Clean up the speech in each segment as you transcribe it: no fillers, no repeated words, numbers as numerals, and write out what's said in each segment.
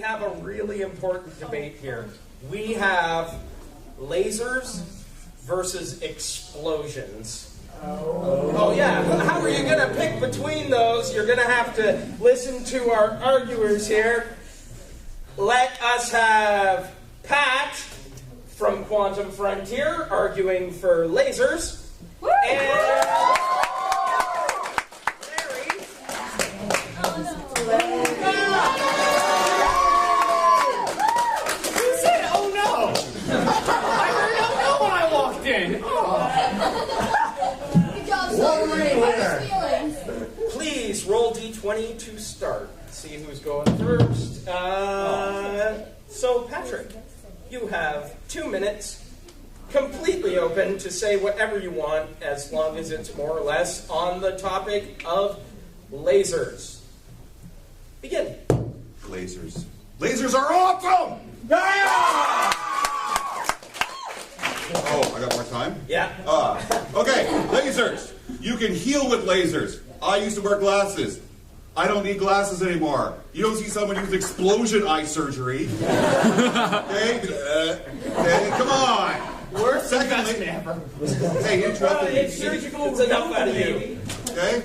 have a really important debate here. We have lasers versus explosions. Oh yeah, how are you going to pick between those? You're going to have to listen to our arguers here. Let us have Pat from Quantum Frontier arguing for lasers. Woo! And Larry. Who said, oh no? I heard oh no when I walked in. Good job, Silver. Please roll d20 to start. See who's going first. So, Patrick, you have 2 minutes, completely open to say whatever you want, as long as it's more or less on the topic of lasers. Begin. Lasers. Lasers are awesome! Yeah! Oh, I got more time? Yeah. Okay, lasers. You can heal with lasers. I used to wear glasses. I don't need glasses anymore. You don't see someone use explosion eye surgery. Okay? Okay, come on. Worst investment ever. Hey, interrupted me. It's surgical. It's enough out of you. Okay?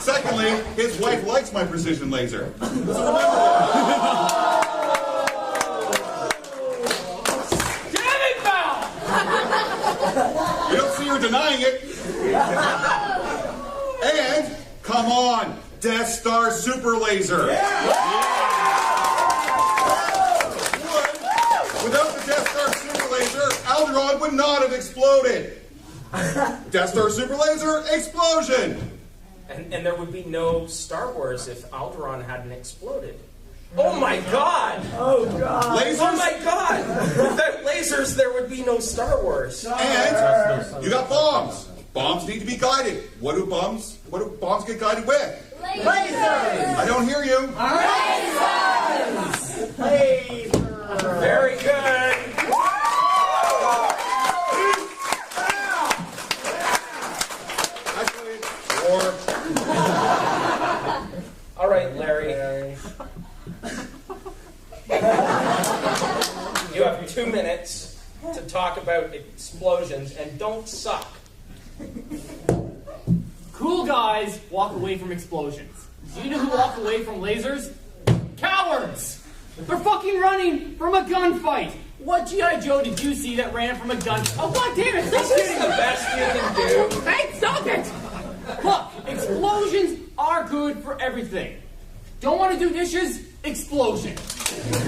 Secondly, his wife likes my precision laser. So remember Damn it, Val! that. You don't see her denying it. And, come on, Death Star Super Laser. Without the Death Star Super Laser, Alderaan would not have exploded. Death Star Super Laser, explosion. And there would be no Star Wars if Alderaan hadn't exploded. Oh my God! Lasers? Oh my God! Without lasers, there would be no Star Wars. And you got bombs. Bombs need to be guided. What do bombs get guided with? Lasers! I don't hear you. Lasers! Very good. Actually, or All right, Larry. You have 2 minutes to talk about explosions, and don't suck. Cool guys walk away from explosions. Do you know who walk away from lasers? Cowards! They're fucking running from a gunfight. What G.I. Joe did you see that ran from a gun? Oh, God damn it! Stop This is shooting! the best you can do. Hey, stop it! Look, explosions are good for everything. Don't want to do dishes? Explosion.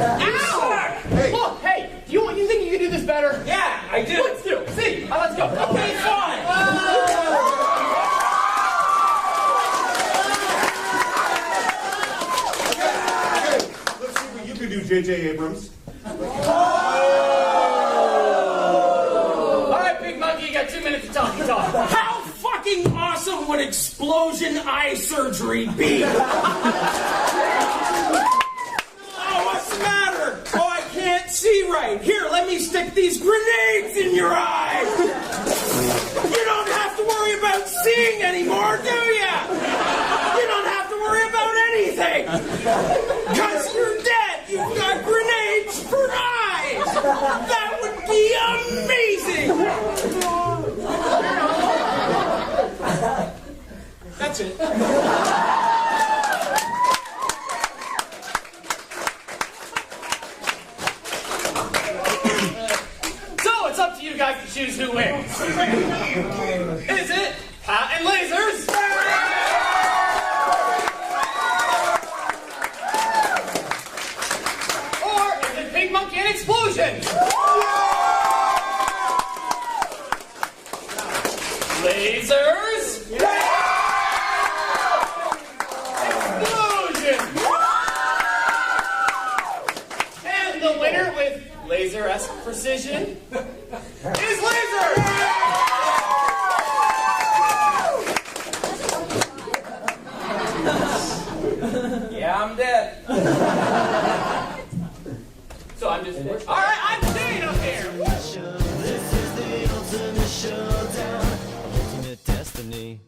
Ow! Hey. Look, hey, you think you can do this better? Yeah, I do. Let's do it. See, let's go. Okay, fine. okay, let's see what you can do, J.J. Abrams. All right, PigMonkey, you got 2 minutes to talk. How fucking awesome would explosion eye surgery be? Oh, what's the matter? Oh, I can't see right. Here, let me stick these grenades in your eye. You don't have to worry about seeing anymore, do ya? You don't have to worry about anything. Because you're dead. You've got grenades for eyes. That would be amazing. That's it. So it's up to you guys to choose who wins. Is it Pat and lasers? Or is it PigMonkey and explosions? Lasers? Explosion! And the winner with laser-esque precision is Laser! Yeah, I'm dead. So I'm just... Alright, I'm staying up here! This is the ultimate showdown, ultimate destiny.